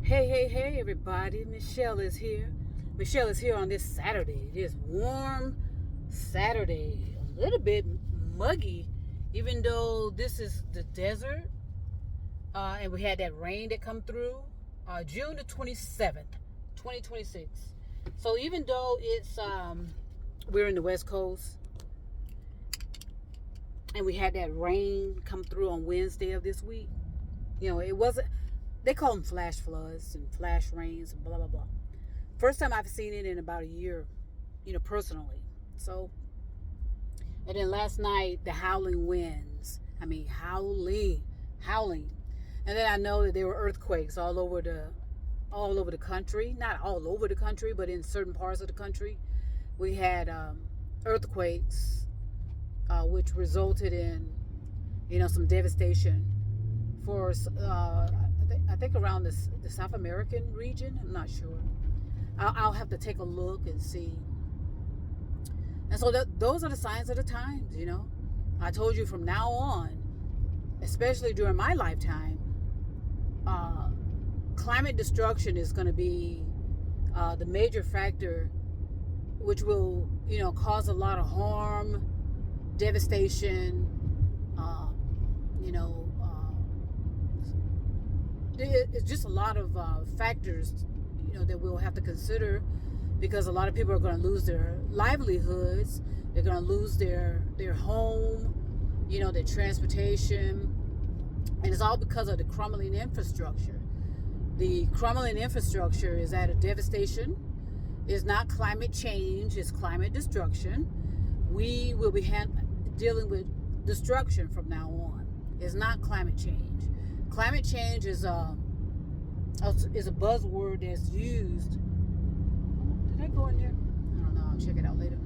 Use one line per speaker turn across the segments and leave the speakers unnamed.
Hey, everybody. Michelle is here. Michelle is here on this Saturday. This warm Saturday. A little bit muggy, even though this is the desert. And we had that rain that come through. June the 27th, 2026. So even though it's, we're in the West Coast, and we had that rain come through on Wednesday of this week, it wasn't, they call them flash floods and flash rains and blah, blah, blah. First time I've seen it in about a year, personally. So, and then last night, the howling winds. I mean, howling. And then I know that there were earthquakes all over the country. Not all over the country, but in certain parts of the country. We had earthquakes, which resulted in, some devastation for I think around the South American region. I'm not sure. I'll have to take a look and see. And so those are the signs of the times, I told you from now on, especially during my lifetime, climate destruction is going to be the major factor, which will, cause a lot of harm, devastation, it's just a lot of factors, that we'll have to consider, because a lot of people are going to lose their livelihoods. They're going to lose their home, their transportation, and it's all because of the crumbling infrastructure. The crumbling infrastructure is at a devastation. It's not climate change, it's climate destruction. We will be dealing with destruction from now on. It's not climate change. Climate change is a buzzword that's used. Did I go in there? I don't know. I'll check it out later.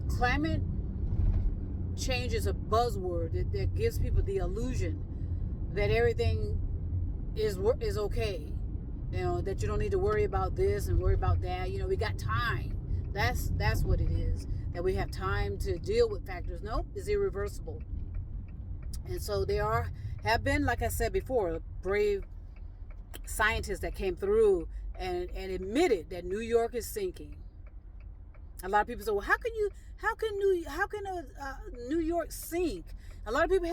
Climate change is a buzzword that gives people the illusion that everything is okay. That you don't need to worry about this and worry about that. We got time. That's what it is. That we have time to deal with factors. Nope, it's irreversible. And so there have been, like I said before, brave scientists that came through and admitted that New York is sinking. A lot of people say, well, how can New York sink? A lot of people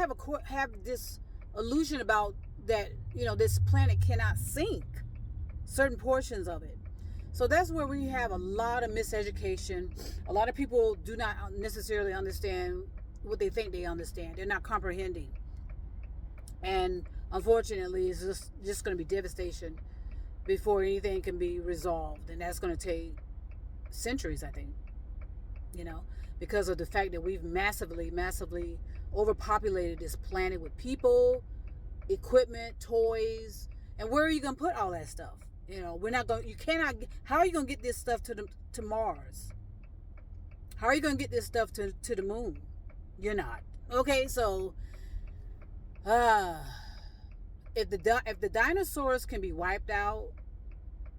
have this illusion about that, this planet cannot sink certain portions of it. So that's where we have a lot of miseducation. A lot of people do not necessarily understand what they think they understand. They're not comprehending. And unfortunately, it's just going to be devastation before anything can be resolved. And that's going to take centuries, I think, because of the fact that we've massively overpopulated this planet with people, equipment, toys. And where are you going to put all that stuff? How are you going to get this stuff to Mars? How are you going to get this stuff to the moon? You're not. Okay, so if the dinosaurs can be wiped out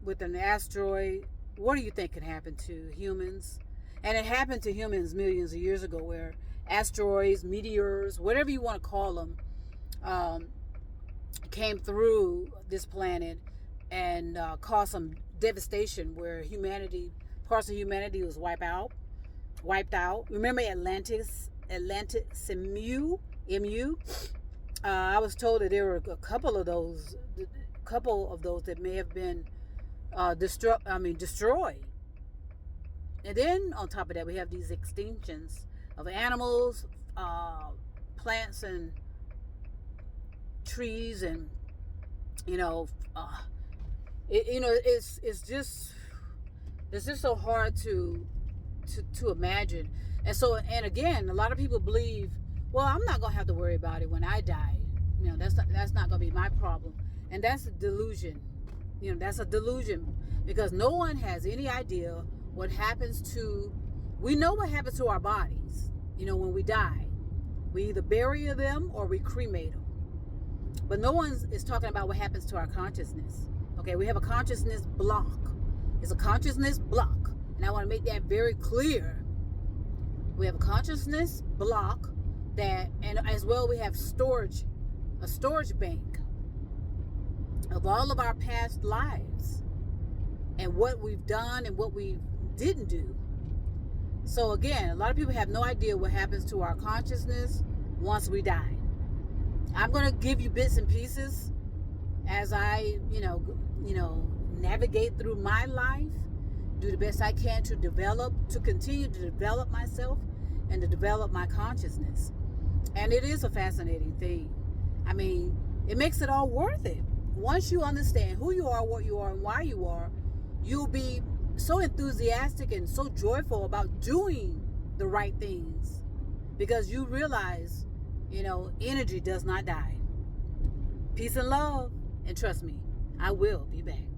with an asteroid, what do you think can happen to humans? And it happened to humans millions of years ago, where asteroids, meteors, whatever you want to call them, came through this planet and caused some devastation, where parts of humanity was wiped out. Remember Atlantis, MU? I was told that there were a couple of those that may have been destroyed. And then on top of that, we have these extinctions of animals, plants, and trees, and it's just so hard to imagine. And again, a lot of people believe, well, I'm not going to have to worry about it when I die. That's not going to be my problem. And that's a delusion. That's a delusion, because no one has any idea what happens to, we know what happens to our bodies, when we die. We either bury them or we cremate them. But no one is talking about what happens to our consciousness. Okay, we have a consciousness block. It's a consciousness block. And I want to make that very clear. We have a consciousness block and as well we have a storage bank. of all of our past lives and what we've done and what we didn't do. So again, a lot of people have no idea what happens to our consciousness once we die. I'm going to give you bits and pieces as I, navigate through my life, do the best I can to continue to develop myself and to develop my consciousness. And it is a fascinating thing. I mean, it makes it all worth it. Once you understand who you are, what you are, and why you are, you'll be so enthusiastic and so joyful about doing the right things, because you realize, energy does not die. Peace and love, and trust me, I will be back.